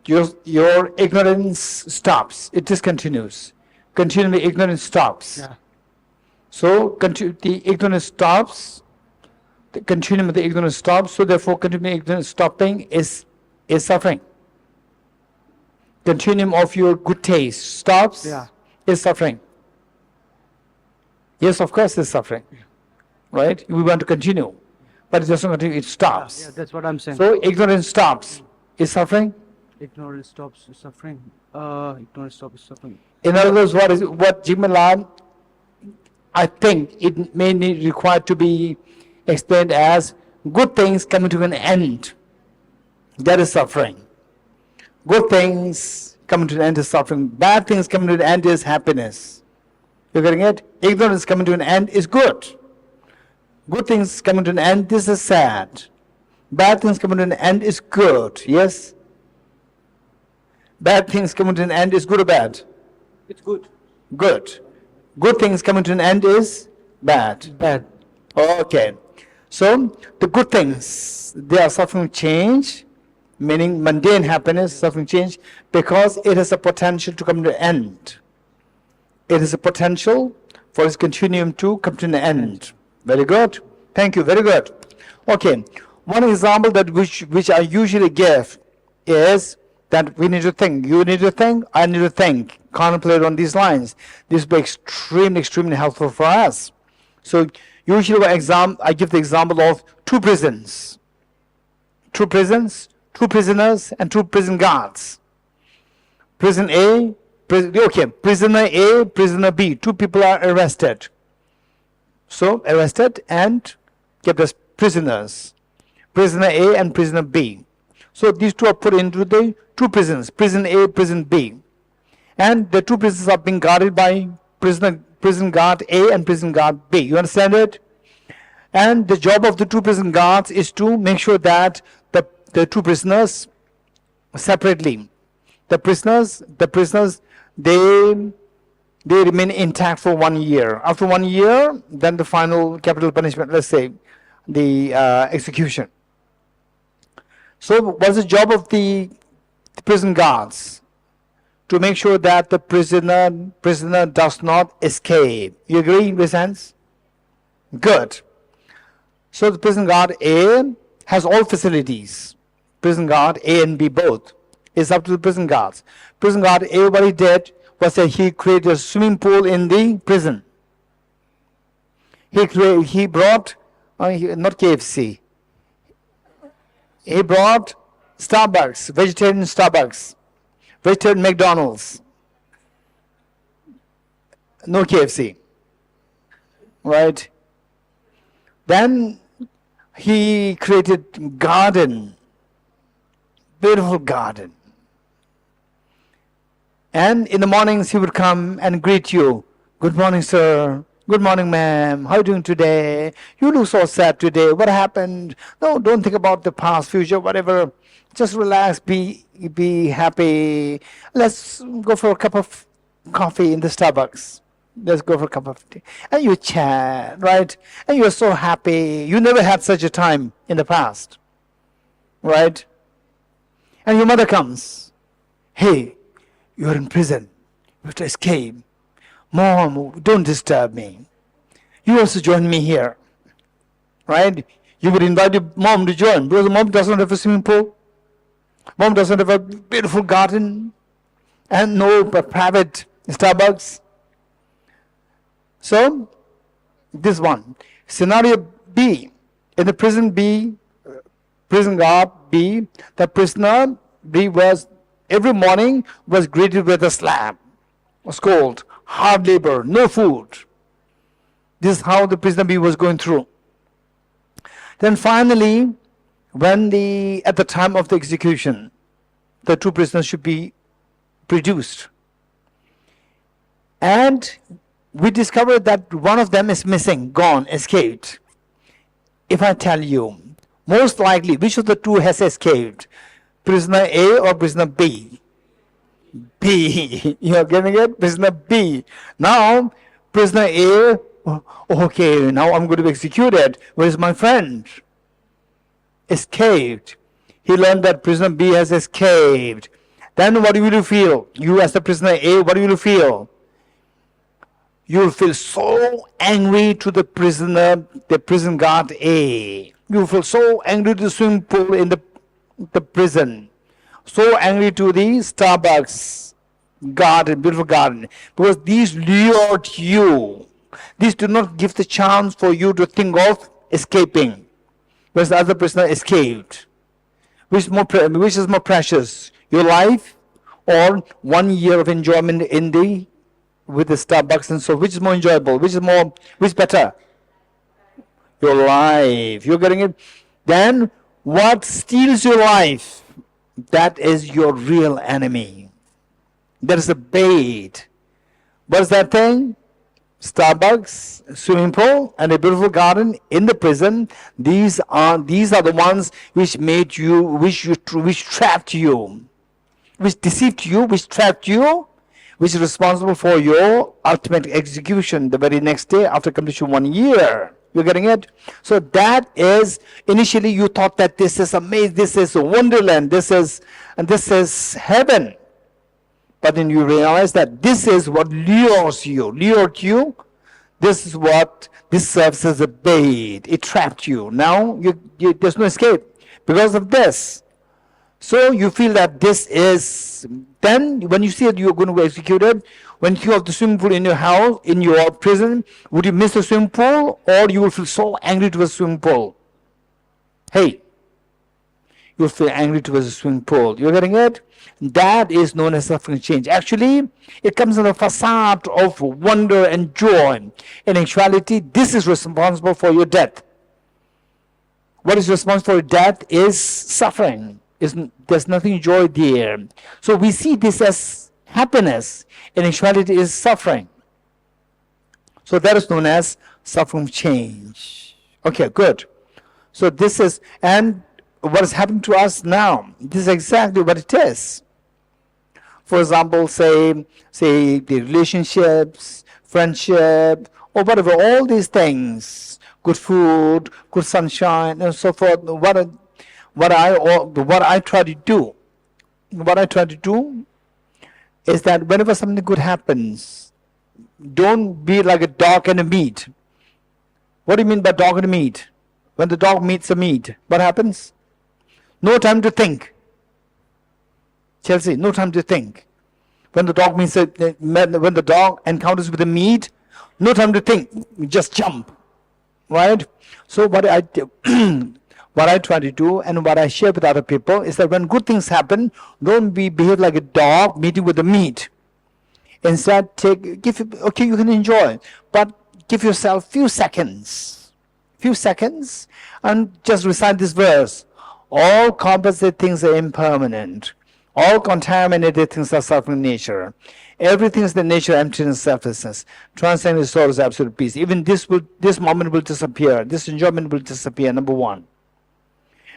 your ignorance stops. It discontinues. Continually ignorance stops. Yeah. So the ignorance stops. The continuum of the ignorance stops. So therefore, continuing ignorance stopping is suffering. Continuum of your good taste stops. Yeah. Is suffering. Yes, of course, it's suffering. Right? We want to continue, but it doesn't continue. It stops. Yeah, that's what I'm saying. So ignorance stops. Is suffering. Ignorance stops suffering. Ignorance stops suffering. In other words, what Jimala, I think it may need required to be explained as good things coming to an end. That is suffering. Good things coming to an end is suffering. Bad things coming to an end is happiness. You're getting it? Ignorance coming to an end is good. Good things coming to an end, this is sad. Bad things coming to an end is good. Yes? Bad things coming to an end is good or bad? It's good. Good. Good things coming to an end is bad. Bad. Okay. So the good things, they are suffering change, meaning mundane happiness, suffering change, because it has a potential to come to an end. It is a potential for its continuum to come to an end. Very good. Thank you. Very good. Okay. One example that which I usually give is that we need to think. You need to think. I need to think. Contemplate on these lines. This will be extremely helpful for us. So usually I give the example of two prisons. Two prisons, two prisoners, and two prison guards. Prison A, prisoner A, prisoner B. Two people are arrested. So arrested and kept as prisoners. Prisoner A and prisoner B. So these two are put into the two prisons, prison A, prison B. And the two prisons are being guarded by prison guard A and prison guard B. You understand it? And the job of the two prison guards is to make sure that the two prisoners separately, the prisoners, they remain intact for 1 year. After 1 year, then the final capital punishment, let's say, the execution. So what's the job of the prison guards? To make sure that the prisoner does not escape. You agree in this sense? Good. So the prison guard A has all facilities. Prison guard A and B both. It's up to the prison guards. Prison guard A, what he did was that he created a swimming pool in the prison. He brought, not KFC, he brought Starbucks, vegetarian Starbucks, vegetarian McDonald's, no KFC, right? Then he created garden, beautiful garden. And in the mornings he would come and greet you. Good morning, sir. Good morning, ma'am. How are you doing today? You look so sad today. What happened? No, don't think about the past, future, whatever. Just relax, be happy. Let's go for a cup of coffee in the Starbucks. Let's go for a cup of tea. And you chat, right? And you're so happy. You never had such a time in the past, right? And your mother comes. Hey, you're in prison. You have to escape. Mom, don't disturb me. You also join me here, right? You would invite your mom to join because mom doesn't have a swimming pool. Mom doesn't have a beautiful garden and no private Starbucks. So, this one. Scenario B, in the prison B, prison guard B, the prisoner B was, every morning was greeted with a slap, a scold, hard labor, no food. This is how the prisoner B was going through. Then finally, at the time of the execution, the two prisoners should be produced. And we discovered that one of them is missing, gone, escaped. If I tell you, most likely, which of the two has escaped? Prisoner A or prisoner B? B. You are getting it? Prisoner B. Now, prisoner A, okay, now I'm going to be executed. Where is my friend? Escaped. He learned that prisoner B has escaped. Then what will you feel? You as the prisoner A, what will you feel? You will feel so angry to the prisoner, the prison guard A. You will feel so angry to the swimming pool in the prison. So angry to the Starbucks garden, beautiful garden, because these lured you. These do not give the chance for you to think of escaping. Whereas the other prisoner escaped. Which is more precious? Your life or 1 year of enjoyment with the Starbucks and so, which is more enjoyable? Which is better? Your life. You're getting it? Then what steals your life? That is your real enemy. That is a bait. What is that thing? Starbucks, swimming pool, and a beautiful garden in the prison. These are the ones which made you, which trapped you, which deceived you, which trapped you, which is responsible for your ultimate execution the very next day after completion 1 year. You're getting it? So that is, initially you thought that this is amazing, this is a wonderland, this is heaven. But then you realize that this is what lured you. This serves as a bait. It trapped you. Now there's no escape because of this. So you feel that this is, then when you see that you're going to be executed, when you have the swimming pool in your house, in your prison, would you miss the swimming pool or you will feel so angry towards the swimming pool? Hey, you'll feel angry towards the swimming pool. You're getting it? That is known as suffering change. Actually, it comes in a facade of wonder and joy. In actuality, this is responsible for your death. What is responsible for your death is suffering. There's nothing joy there. So we see this as happiness. In actuality, it is suffering. So that is known as suffering change. Okay, good. So this is, and what is happening to us now, this is exactly what it is. For example, say the relationships, friendship, or whatever, all these things, good food, good sunshine, and so forth. What I try to do is that whenever something good happens, don't be like a dog and a meat. What do you mean by dog and meat? When the dog meets the meat, what happens? No time to think. Chelsea, no time to think. When the dog meets when the dog encounters with the meat, no time to think, just jump, right? So what I do, what I try to do and what I share with other people is that when good things happen, don't behave like a dog meeting with the meat. Instead, okay, you can enjoy, but give yourself few seconds, and just recite this verse. All composite things are impermanent. All contaminated things are suffering nature. Everything is the nature, emptiness, selflessness. Transcending soul is absolute peace. Even this moment will disappear. This enjoyment will disappear, number one.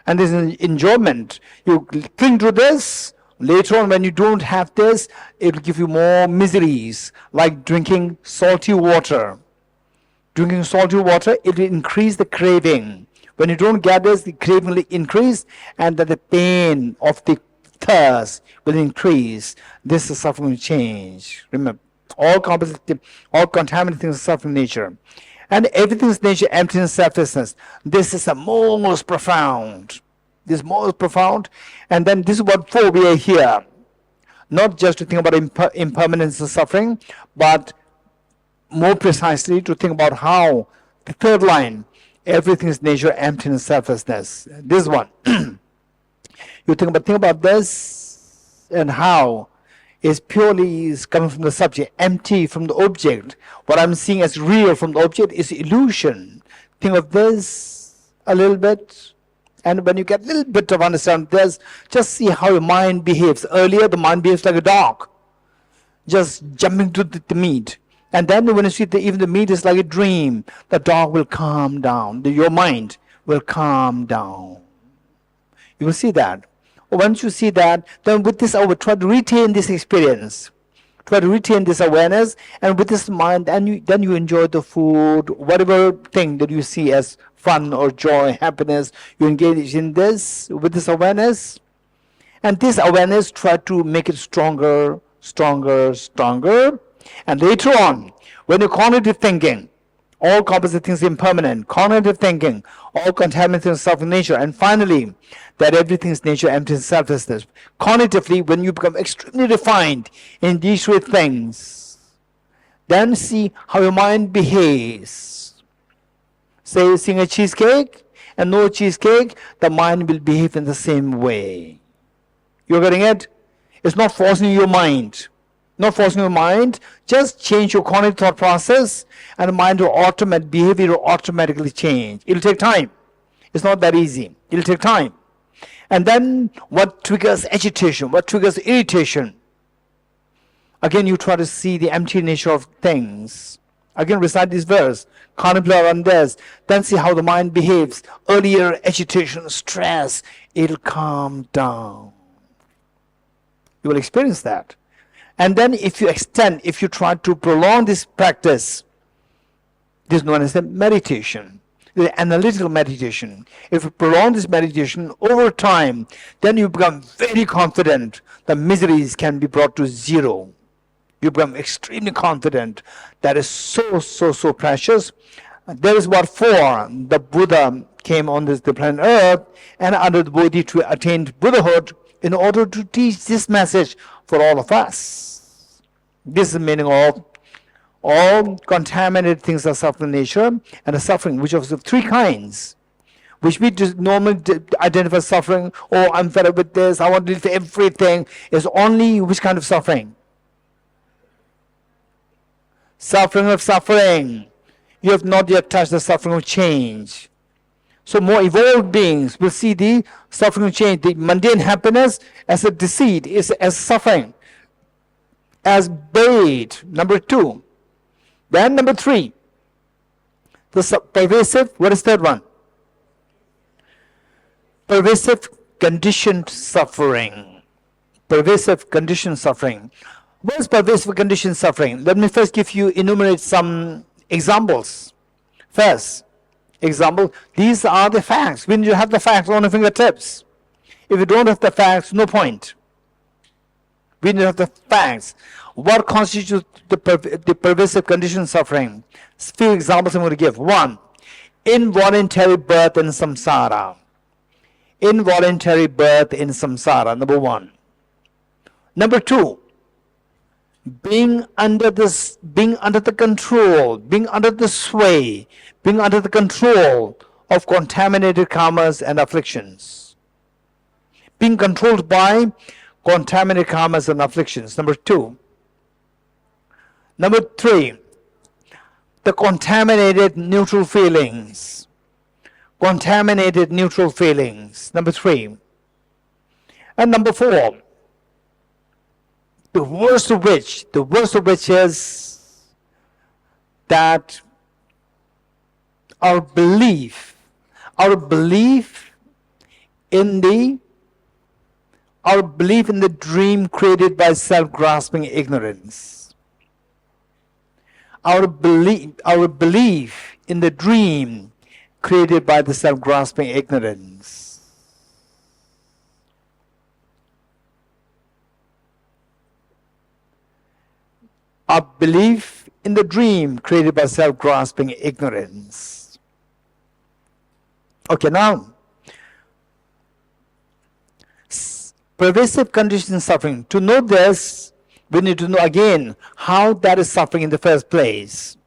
And this enjoyment, you cling to this. Later on, when you don't have this, it will give you more miseries, like drinking salty water. Drinking salty water, it will increase the craving. When you don't get this, the craving will increase, and that the pain of the thirst will increase. This is suffering change. Remember, all contaminated things are suffering nature. And everything is nature, emptiness, selflessness. This is the most profound. This is most profound. And then this is what for we are here. Not just to think about impermanence of suffering, but more precisely to think about how the third line, everything is nature, emptiness, selflessness. This one. You think about this and how is coming from the subject, empty from the object. What I'm seeing as real from the object is illusion. Think of this a little bit, and when you get a little bit of understanding this, just see how your mind behaves. Earlier, the mind behaves like a dog, just jumping to the meat. And then when you see even the meat is like a dream, the dog will calm down. Your mind will calm down. You will see that. Once you see that, then with this, I will try to retain this experience, try to retain this awareness, and with this mind, then you enjoy the food, whatever thing that you see as fun or joy, happiness, you engage in this with this awareness, and this awareness try to make it stronger, and later on, when you cognitive thinking, all composite things impermanent, cognitive thinking, all contaminated things suffering nature, and finally, that everything is nature, emptiness, selflessness. Cognitively, when you become extremely refined in these three things, then see how your mind behaves. Say, seeing a cheesecake and no cheesecake, the mind will behave in the same way. You're getting it? It's not forcing your mind. Not forcing your mind, just change your cognitive thought process, and the mind will behavior will automatically change. It'll take time. It's not that easy. It'll take time. And then what triggers agitation? What triggers irritation? Again, you try to see the empty nature of things. Again, recite this verse, contemplate on this, then see how the mind behaves. Earlier agitation, stress, it'll calm down. You will experience that. And then if you try to prolong this practice, this is known as the meditation, the analytical meditation. If you prolong this meditation over time, then you become very confident the miseries can be brought to zero. You become extremely confident. That is so precious. That is what for the Buddha came on the planet Earth, and under the Bodhi to attain Buddhahood in order to teach this message for all of us. This is the meaning of all contaminated things are suffering nature, and the suffering which of the three kinds, which we just normally identify as suffering. Oh, I'm fed up with this, I want to live everything, is only which kind of suffering? Suffering of suffering. You have not yet touched the suffering of change. So more evolved beings will see the suffering of change, the mundane happiness as a deceit, as suffering, as bait, number 2. Then number 3, the pervasive, what is third one? Pervasive conditioned suffering. Pervasive conditioned suffering. What is pervasive conditioned suffering? Let me first enumerate some examples. First, example, these are the facts. When you have the facts on your fingertips. If you don't have the facts, no point. We need to have the facts. What constitutes the pervasive conditioned suffering? Few examples I'm going to give. 1, involuntary birth in samsara. Involuntary birth in samsara, number one. Number two, being under the control, being under the sway, being under the control of contaminated karmas and afflictions. Being controlled by contaminated karmas and afflictions. Number two. Number three, the contaminated neutral feelings. Contaminated neutral feelings. Number three. And number four, the worst of which is that our belief in the dream created by self-grasping ignorance. Our belief in the dream created by the self-grasping ignorance. Our belief in the dream created by self-grasping ignorance. Okay, now, pervasive conditioned suffering. To know this, we need to know again how that is suffering in the first place.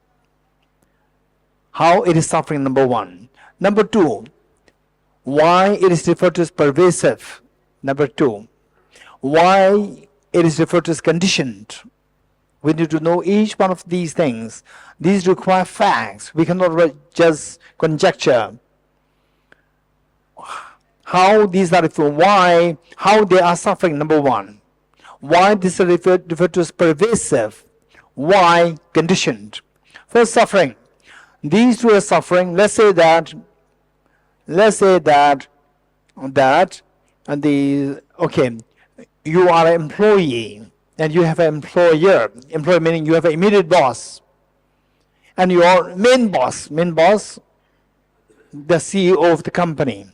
How it is suffering, number one. Number two, why it is referred to as pervasive. Number two, why it is referred to as conditioned. We need to know each one of these things. These require facts. We cannot just conjecture how these are referred, why, how they are suffering, number one. Why this is referred to as pervasive. Why conditioned. First, suffering. These two are suffering. Let's say that you are an employee and you have an employer. Employer meaning you have an immediate boss. And your main boss, the CEO of the company.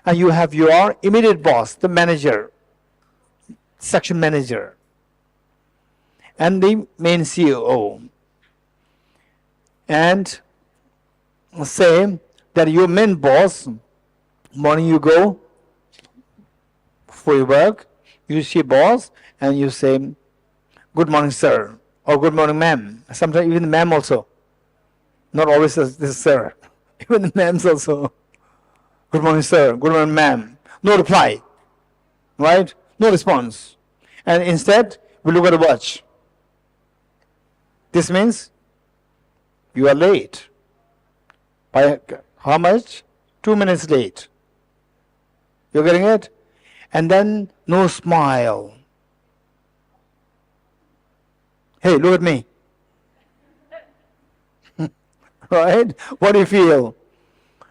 And you have your immediate boss, the manager, section manager, and the main CEO. And say that your main boss, morning you go for your work, you see boss, and you say, good morning, sir, or good morning, ma'am. Sometimes even ma'am also. Not always this sir. Even the ma'ams also. Good morning, sir. Good morning, ma'am. No reply. Right? No response. And instead, we look at a watch. This means you are late. By how much? 2 minutes late. You're getting it? And then no smile. Hey, look at me. Right? What do you feel?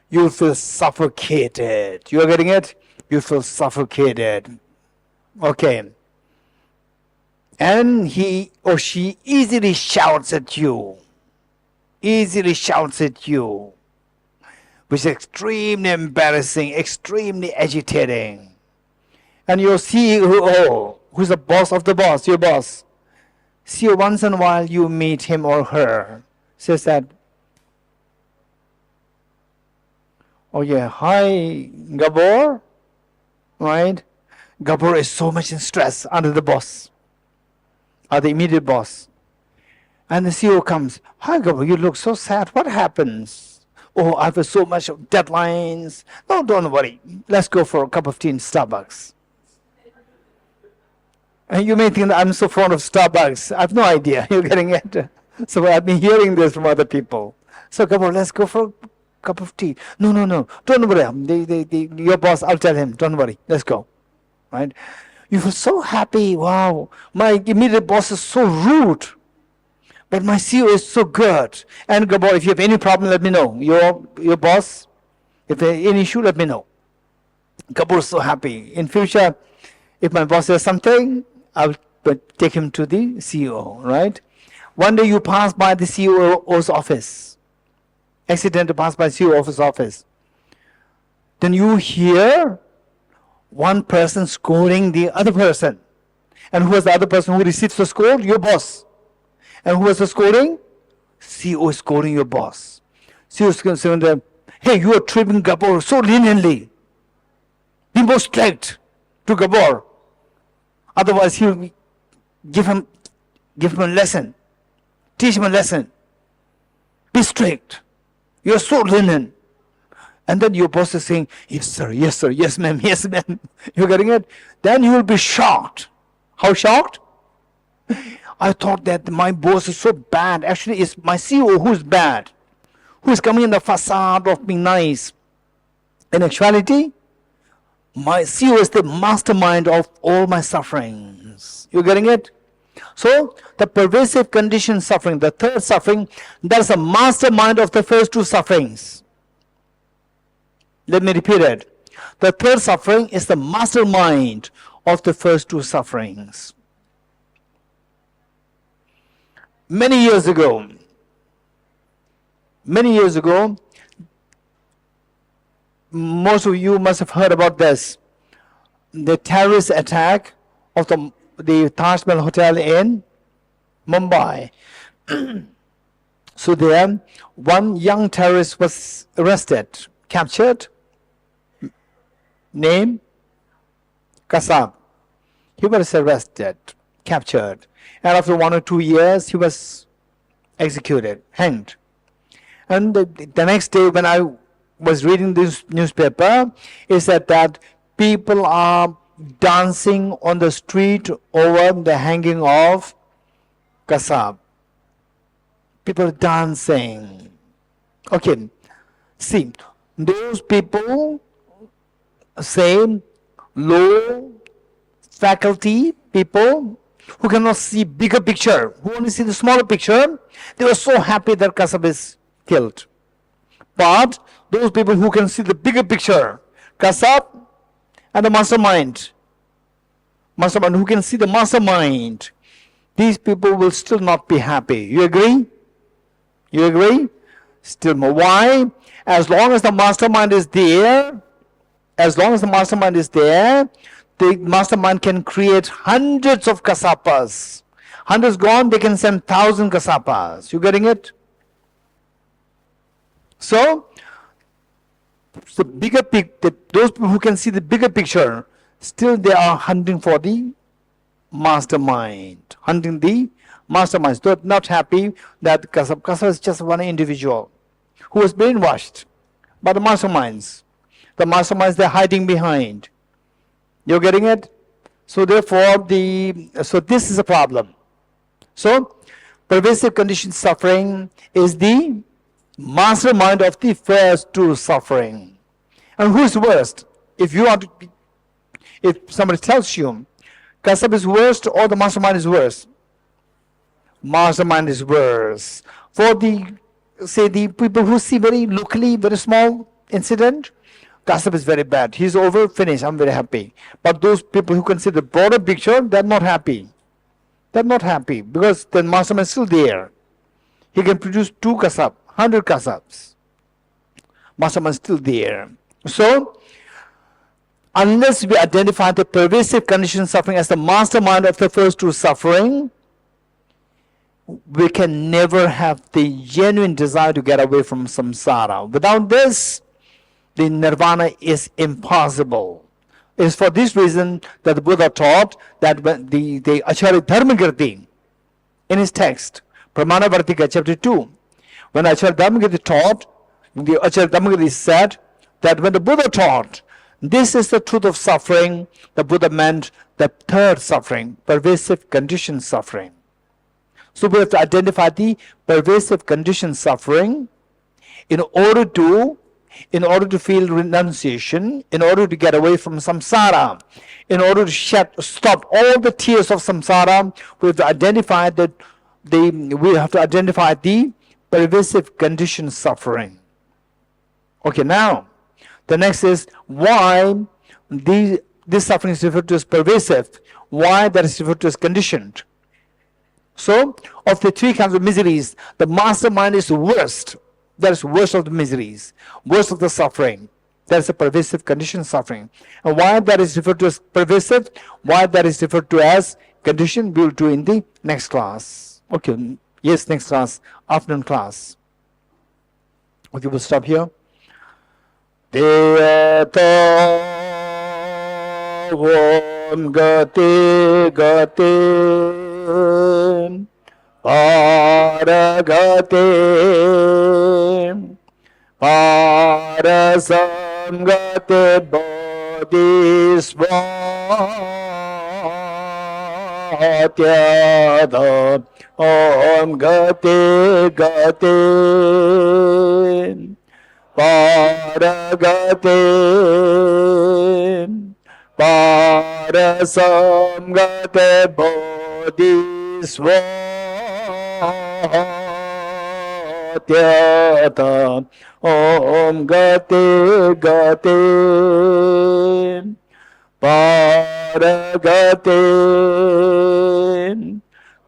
You feel suffocated. You are getting it? You feel suffocated. Okay. And he or she easily shouts at you. Easily shouts at you. Which is extremely embarrassing, extremely agitating. And your CEO, who's the boss of the boss, your boss, CEO, once in a while you meet him or her, says that, oh yeah, hi, Gabor, right? Gabor is so much in stress under the boss, or the immediate boss. And the CEO comes, hi Gabor, you look so sad, what happens? Oh, I have so much of deadlines. No, don't worry, let's go for a cup of tea in Starbucks. And you may think that I'm so fond of Starbucks. I have no idea, you're getting it. So I've been hearing this from other people. So Gabor, let's go for a cup of tea. No, don't worry. Your boss, I'll tell him, don't worry, let's go. Right? You feel so happy. Wow, my immediate boss is so rude, but my CEO is so good. And Gabor, if you have any problem, let me know. Your boss, if there any issue, let me know. Gabor is so happy. In future, if my boss says something, I'll take him to the CEO, right? One day you pass by the CEO's office, accidentally pass by CEO's office. Then you hear one person scolding the other person. And who was the other person who receives the scold? Your boss. And who was the scolding? CEO is scolding your boss. She was saying that, hey, you are treating Gabor so leniently. Be more strict to Gabor. Otherwise, he'll give him a lesson. Teach him a lesson. Be strict. You're so lenient. And then your boss is saying, yes, sir, yes, ma'am, yes, ma'am. You're getting it? Then you will be shocked. How shocked? I thought that my boss is so bad. Actually, it's my CEO who's bad, who's coming in the facade of being nice. In actuality, my CEO is the mastermind of all my sufferings. You getting it? So, the pervasive conditioned suffering, the third suffering, that's the mastermind of the first two sufferings. Let me repeat it. The third suffering is the mastermind of the first two sufferings. Many years ago, most of you must have heard about this. The terrorist attack of the Taj Mahal Hotel in Mumbai. So there, one young terrorist was arrested, captured, name Kasab. He was arrested, captured, and after 1 or 2 years, he was executed, hanged. And the next day, when I was reading this newspaper, it said that people are dancing on the street over the hanging of Kasab. People dancing. Okay, see, those people say low faculty people who cannot see bigger picture, who only see the smaller picture, they were so happy that Kasab is killed. But those people who can see the bigger picture, Kasab and the mastermind, who can see the mastermind, these people will still not be happy. You agree? You agree? Still more. Why? As long as the mastermind is there, the mastermind can create hundreds of kasapas. Hundreds gone, they can send 1,000 kasapas. You getting it? So, the bigger those people who can see the bigger picture, still they are hunting for the mastermind. Hunting the masterminds. They're not happy that Kasab is just one individual who was brainwashed by the masterminds. The masterminds they're hiding behind. You're getting it? So therefore, so this is a problem. So, pervasive conditioned suffering is the mastermind of the first two suffering. And who is worst? If somebody tells you Kasab is worst or the mastermind is worse, mastermind is worse. For the people who see very locally, very small incident, Kasab is very bad. He's over, finished, I'm very happy. But those people who can see the broader picture, they're not happy. They're not happy because the mastermind is still there. He can produce 2 Kasab, 100 Kasabs. Mastermind is still there. So, unless we identify the pervasive conditioned suffering as the mastermind of the first two suffering, we can never have the genuine desire to get away from samsara. Without this, the nirvana is impossible. It is for this reason that the Buddha taught that when the Acharya Dharmakirti, in his text, Pramana Vartika, chapter 2, when Acharya Dharmakirti taught, the Acharya Dharmakirti said that when the Buddha taught, this is the truth of suffering, the Buddha meant the third suffering, pervasive conditioned suffering. So we have to identify the pervasive conditioned suffering in order to feel renunciation, in order to get away from samsara, in order to stop all the tears of samsara. We have to identify the pervasive conditioned suffering. Okay, now the next is why this suffering is referred to as pervasive, why that is referred to as conditioned. So, of the 3 kinds of miseries, the mastermind is worst. That is worst of the miseries, worst of the suffering. That is a pervasive conditioned suffering. And why that is referred to as pervasive, why that is referred to as conditioned, we will do in the next class. Okay, yes, next class, afternoon class. Okay, we'll stop here. Deyata Om Gati Gati Paragati Parasangati Bodhisvatyada Om Gati Gati Paragati Parasamgate Bodhisvatyata Om Gati Gati Paragati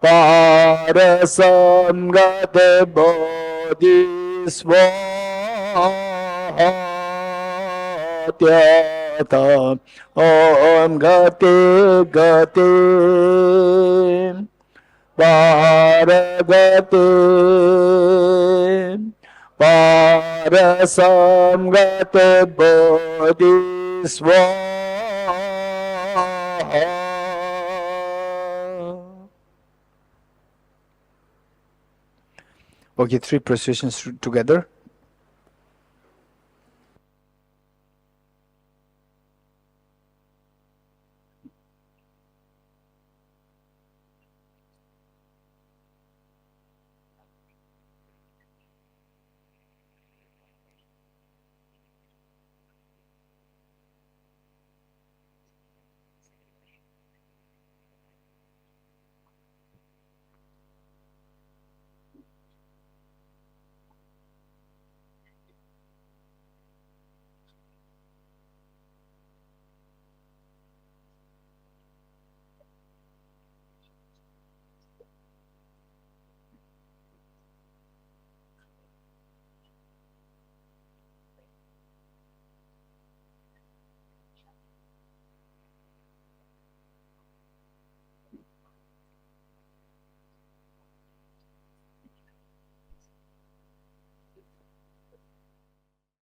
Parasamgate Bodhisvatyata Om Gati Gati Paragati Parasamgate Bodhisvatyata. Okay, 3 positions together.